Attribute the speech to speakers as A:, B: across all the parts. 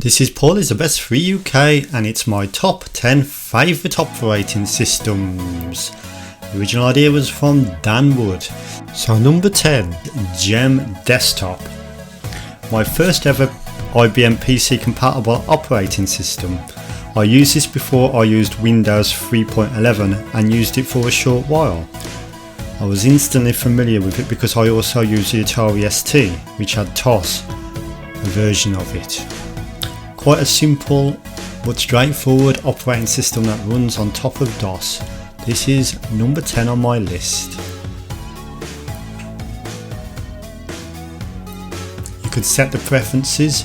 A: This is Paul is the best for UK and it's my top 10 favourite operating systems. The original idea was from Dan Wood. So number 10, Gem Desktop. My first ever IBM PC compatible operating system. I used this before I used Windows 3.11 and used it for a short while. I was instantly familiar with it because I also used the Atari ST, which had TOS, a version of it. Quite a simple but straightforward operating system that runs on top of DOS. This is number 10 on my list. You could set the preferences,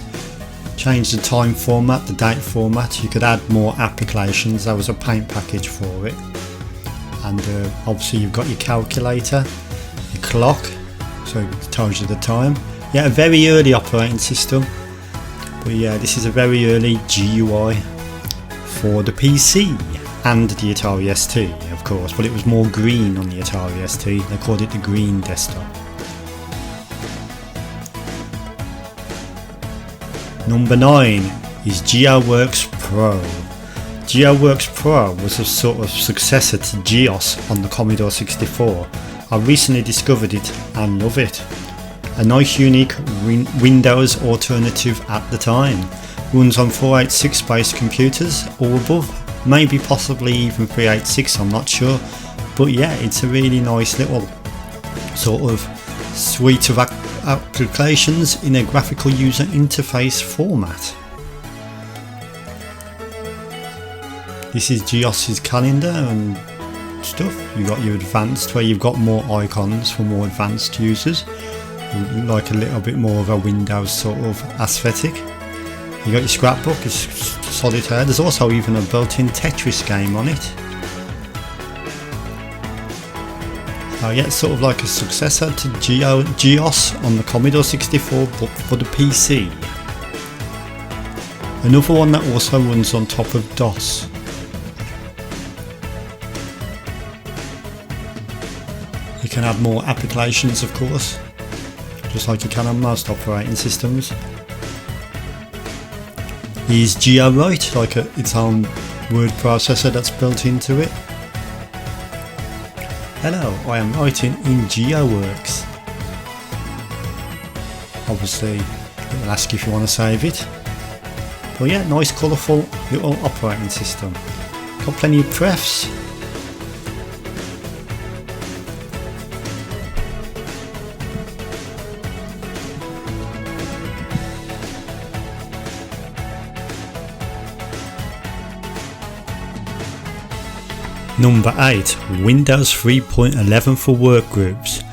A: change the time format, the date format. You could add more applications. There was a paint package for it. And obviously you've got your calculator, your clock, so it tells you the time. Yeah, a very early operating system. But yeah, this is a very early GUI for the PC and the Atari ST, of course, but it was more green on the Atari ST. They called it the green desktop. Number 9 is Geoworks Pro. Geoworks Pro was a sort of successor to GEOS on the Commodore 64. I recently discovered it and love it. A nice unique Windows alternative at the time. Runs on 486 based computers or above, maybe possibly even 386, I'm not sure. But yeah, it's a really nice little sort of suite of applications in a graphical user interface format. This is GEOS's calendar and stuff. You've got your advanced where you've got more icons for more advanced users. Like a little bit more of a Windows sort of aesthetic. You got your scrapbook, it's solitaire. There's also even a built-in Tetris game on it. So yeah, it's sort of like a successor to GEOS on the Commodore 64, but for the PC. Another one that also runs on top of DOS. You can add more applications, of course, just like you can on most operating systems. Is Geowrite, like its own word processor that's built into it. Hello, I am writing in Geoworks. Obviously, it will ask if you want to save it. But yeah, nice colourful little operating system. Got plenty of prefs. Number 8, Windows 3.11 for workgroups.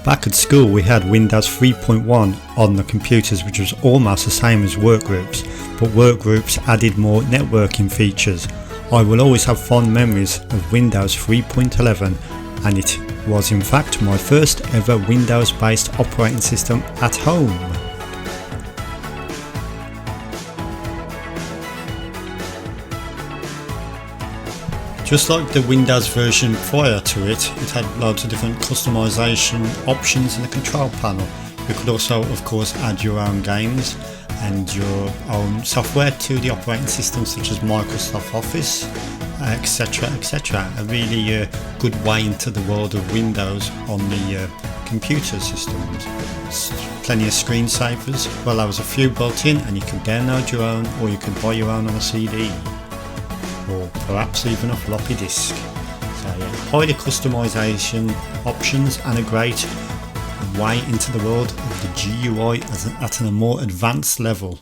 A: Back at school we had Windows 3.1 on the computers, which was almost the same as workgroups, but workgroups added more networking features. I will always have fond memories of Windows 3.11 and it was in fact my first ever Windows based operating system at home. Just like the Windows version prior to it, it had loads of different customization options in the control panel. You could also, of course, add your own games and your own software to the operating system, such as Microsoft Office, etc. etc. A really good way into the world of Windows on the computer systems. Plenty of screensavers. Well, there was a few built in, and you could download your own, or you could buy your own on a CD. Or perhaps even a floppy disk. So yeah, highly customization options and a great way into the world of the GUI at a more advanced level.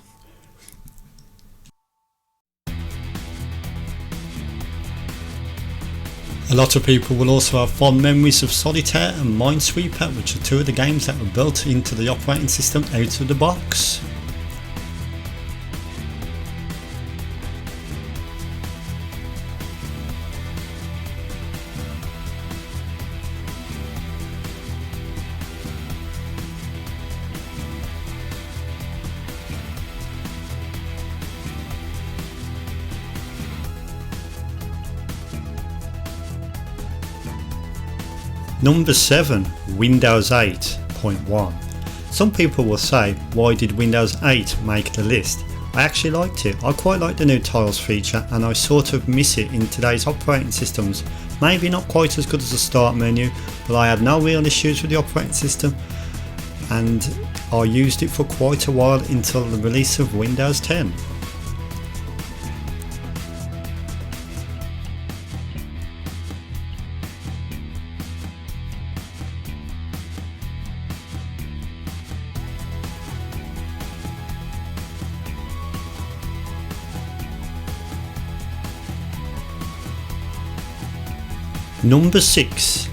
A: A lot of people will also have fond memories of Solitaire and Minesweeper, which are two of the games that were built into the operating system out of the box. Number 7, Windows 8.1. Some people will say, why did Windows 8 make the list? I actually liked it. I quite like the new tiles feature, and I sort of miss it in today's operating systems. Maybe not quite as good as the start menu, but I had no real issues with the operating system, and I used it for quite a while until the release of Windows 10. Number 6.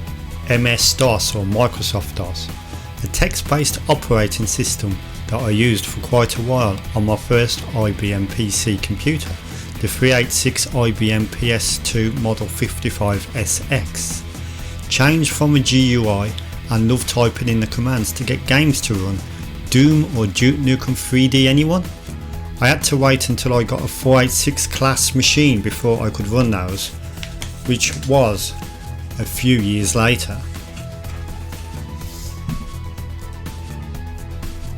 A: MS-DOS or Microsoft DOS, a text-based operating system that I used for quite a while on my first IBM PC computer, the 386 IBM PS2 Model 55SX. Changed from a GUI and loved typing in the commands to get games to run. Doom or Duke Nukem 3D, anyone? I had to wait until I got a 486 class machine before I could run those, which was a few years later.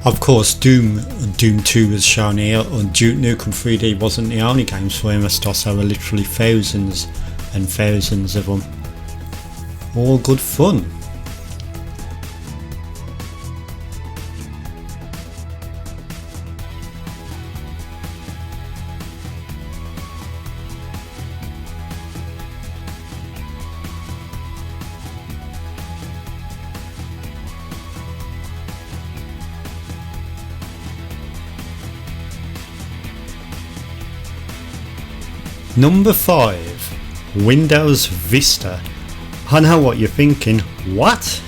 A: Of course, Doom 2 was shown here, and Duke Nukem 3D wasn't the only games for MS-DOS. There were literally thousands and thousands of them. All good fun. Number 5. Windows Vista. I know what you're thinking, what?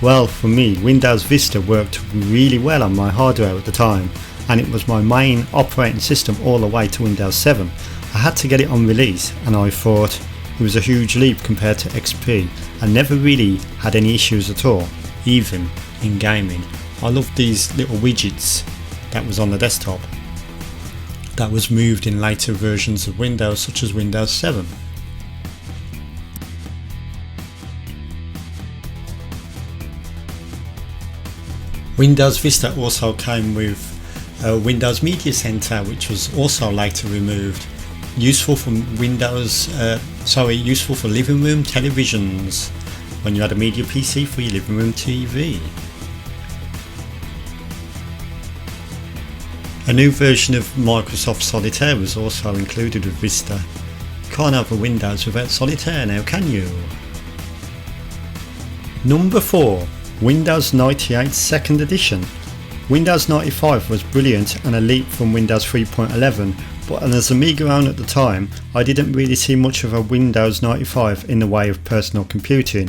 A: Well, for me, Windows Vista worked really well on my hardware at the time, and it was my main operating system all the way to Windows 7. I had to get it on release, and I thought it was a huge leap compared to XP, and never really had any issues at all, even in gaming. I loved these little widgets that was on the desktop that was moved in later versions of Windows, such as Windows 7. Windows Vista also came with Windows Media Center, which was also later removed. Useful for useful for living room televisions when you had a media PC for your living room TV. A new version of Microsoft Solitaire was also included with Vista. You can't have a Windows without Solitaire now, can you? Number 4. Windows 98 2nd Edition. Windows 95 was brilliant and a leap from Windows 3.11, but as Amiga owner at the time, I didn't really see much of a Windows 95 in the way of personal computing.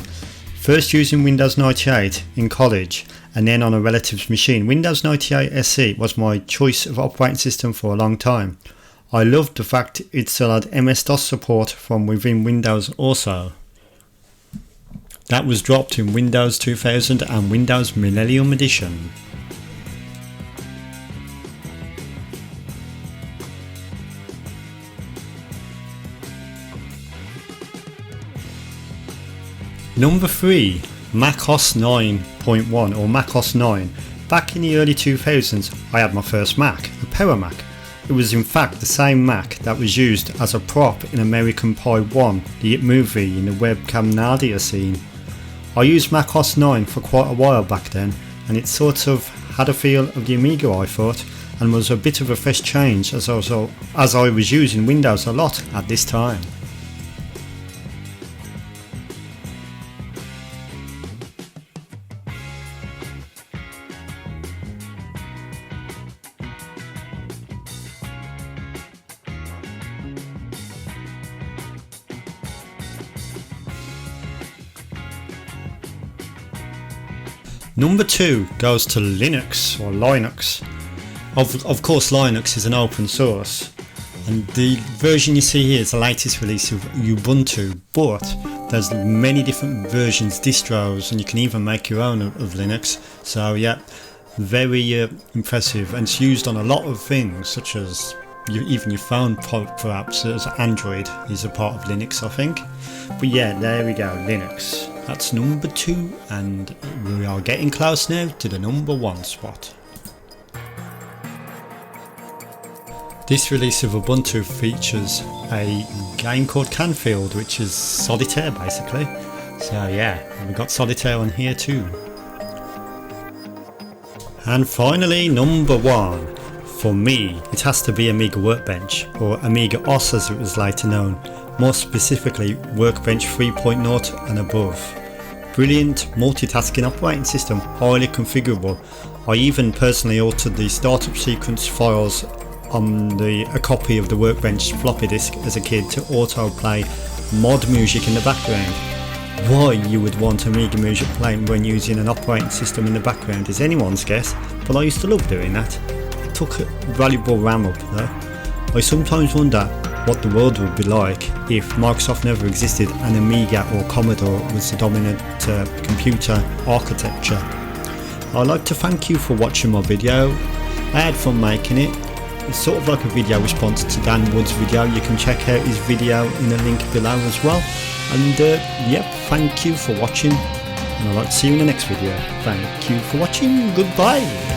A: First using Windows 98 in college, and then on a relative's machine, Windows 98 SE was my choice of operating system for a long time. I loved the fact it still had MS-DOS support from within Windows also. That was dropped in Windows 2000 and Windows Millennium Edition. Number 3. MacOS 9.1 or MacOS 9. Back in the early 2000s I had my first Mac, a Power Mac. It was in fact the same Mac that was used as a prop in American Pie 1, the hit movie in the webcam Nadia scene. I used MacOS 9 for quite a while back then, and it sort of had a feel of the Amiga, I thought, and was a bit of a fresh change as I was using Windows a lot at this time. Number 2 goes to Linux or Linux. Of course, Linux is an open source, and the version you see here is the latest release of Ubuntu, but there's many different versions, distros, and you can even make your own of Linux. So yeah, very impressive, and it's used on a lot of things, such as even your phone perhaps, as Android is a part of Linux, I think. But yeah, there we go, Linux. That's number 2, and we are getting close now to the number 1 spot. This release of Ubuntu features a game called Canfield, which is solitaire basically. So yeah, we've got solitaire on here too. And finally, number 1. For me, it has to be Amiga Workbench, or Amiga OS as it was later known, more specifically Workbench 3.0 and above. Brilliant multitasking operating system, highly configurable. I even personally altered the startup sequence files on a copy of the Workbench floppy disk as a kid to autoplay mod music in the background. Why you would want Amiga music playing when using an operating system in the background is anyone's guess, but I used to love doing that. It took valuable RAM up though. I sometimes wonder what the world would be like if Microsoft never existed and Amiga or Commodore was the dominant computer architecture. I'd like to thank you for watching my video. I had fun making it. It's sort of like a video response to Dan Wood's video. You can check out his video in the link below as well. And yep, thank you for watching, and I'd like to see you in the next video. Thank you for watching. Goodbye.